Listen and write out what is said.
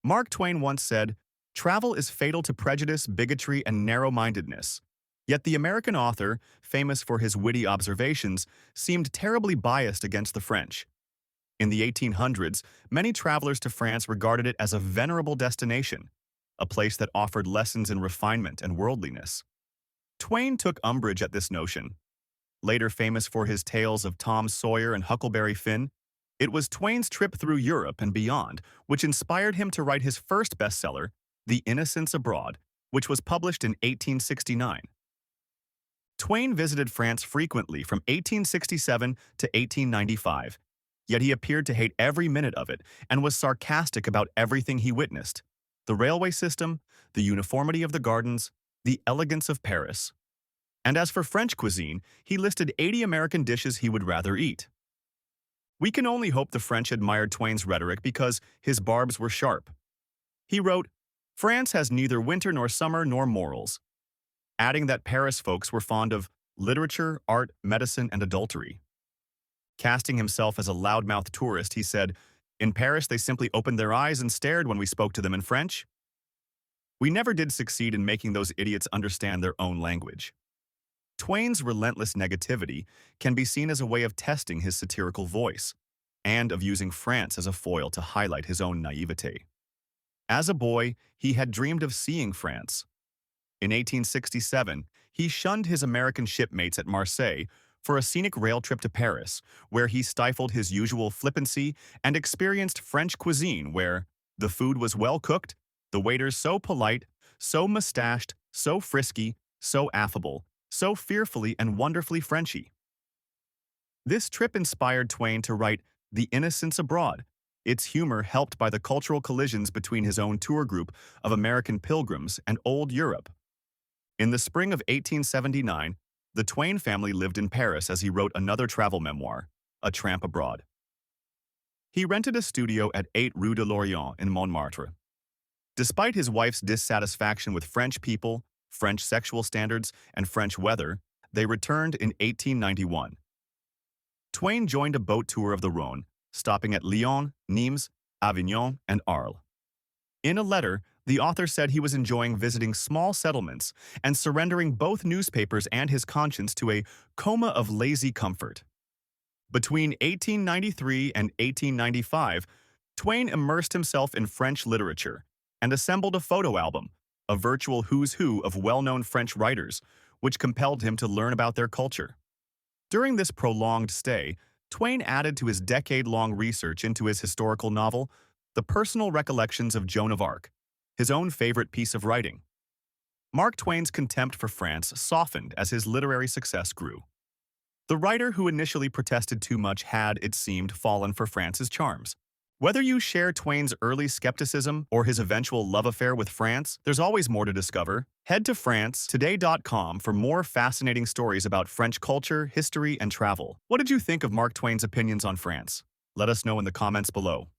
Mark Twain once said, "Travel is fatal to prejudice, bigotry, and narrow-mindedness." Yet the American author, famous for his witty observations, seemed terribly biased against the French. In the 1800s, many travelers to France regarded it as a venerable destination, a place that offered lessons in refinement and worldliness. Twain took umbrage at this notion. Later famous for his tales of Tom Sawyer and Huckleberry Finn, it was Twain's trip through Europe and beyond which inspired him to write his first bestseller, The Innocents Abroad, which was published in 1869. Twain visited France frequently from 1867 to 1895, yet he appeared to hate every minute of it and was sarcastic about everything he witnessed: the railway system, the uniformity of the gardens, the elegance of Paris. And as for French cuisine, he listed 80 American dishes he would rather eat. We can only hope the French admired Twain's rhetoric because his barbs were sharp. He wrote, "France has neither winter nor summer nor morals," adding that Paris folks were fond of literature, art, medicine, and adultery. Casting himself as a loudmouth tourist, he said, "In Paris they simply opened their eyes and stared when we spoke to them in French." We never did succeed in making those idiots understand their own language. Twain's relentless negativity can be seen as a way of testing his satirical voice, and of using France as a foil to highlight his own naivete. As a boy, he had dreamed of seeing France. In 1867, he shunned his American shipmates at Marseille for a scenic rail trip to Paris, where he stifled his usual flippancy and experienced French cuisine where the food was well cooked, the waiters so polite, so mustached, so frisky, so affable, so fearfully and wonderfully Frenchy. This trip inspired Twain to write The Innocents Abroad, its humor helped by the cultural collisions between his own tour group of American pilgrims and old Europe. In the spring of 1879, the Twain family lived in Paris as he wrote another travel memoir, A Tramp Abroad. He rented a studio at 8 Rue de l'Orient in Montmartre. Despite his wife's dissatisfaction with French people, French sexual standards, and French weather, they returned in 1891. Twain joined a boat tour of the Rhône, stopping at Lyon, Nimes, Avignon, and Arles. In a letter, the author said he was enjoying visiting small settlements and surrendering both newspapers and his conscience to a coma of lazy comfort. Between 1893 and 1895, Twain immersed himself in French literature and assembled a photo album, a virtual who's who of well-known French writers, which compelled him to learn about their culture. During this prolonged stay, Twain added to his decade-long research into his historical novel, The Personal Recollections of Joan of Arc, his own favorite piece of writing. Mark Twain's contempt for France softened as his literary success grew. The writer who initially protested too much had, it seemed, fallen for France's charms. Whether you share Twain's early skepticism or his eventual love affair with France, there's always more to discover. Head to francetoday.com for more fascinating stories about French culture, history, and travel. What did you think of Mark Twain's opinions on France? Let us know in the comments below.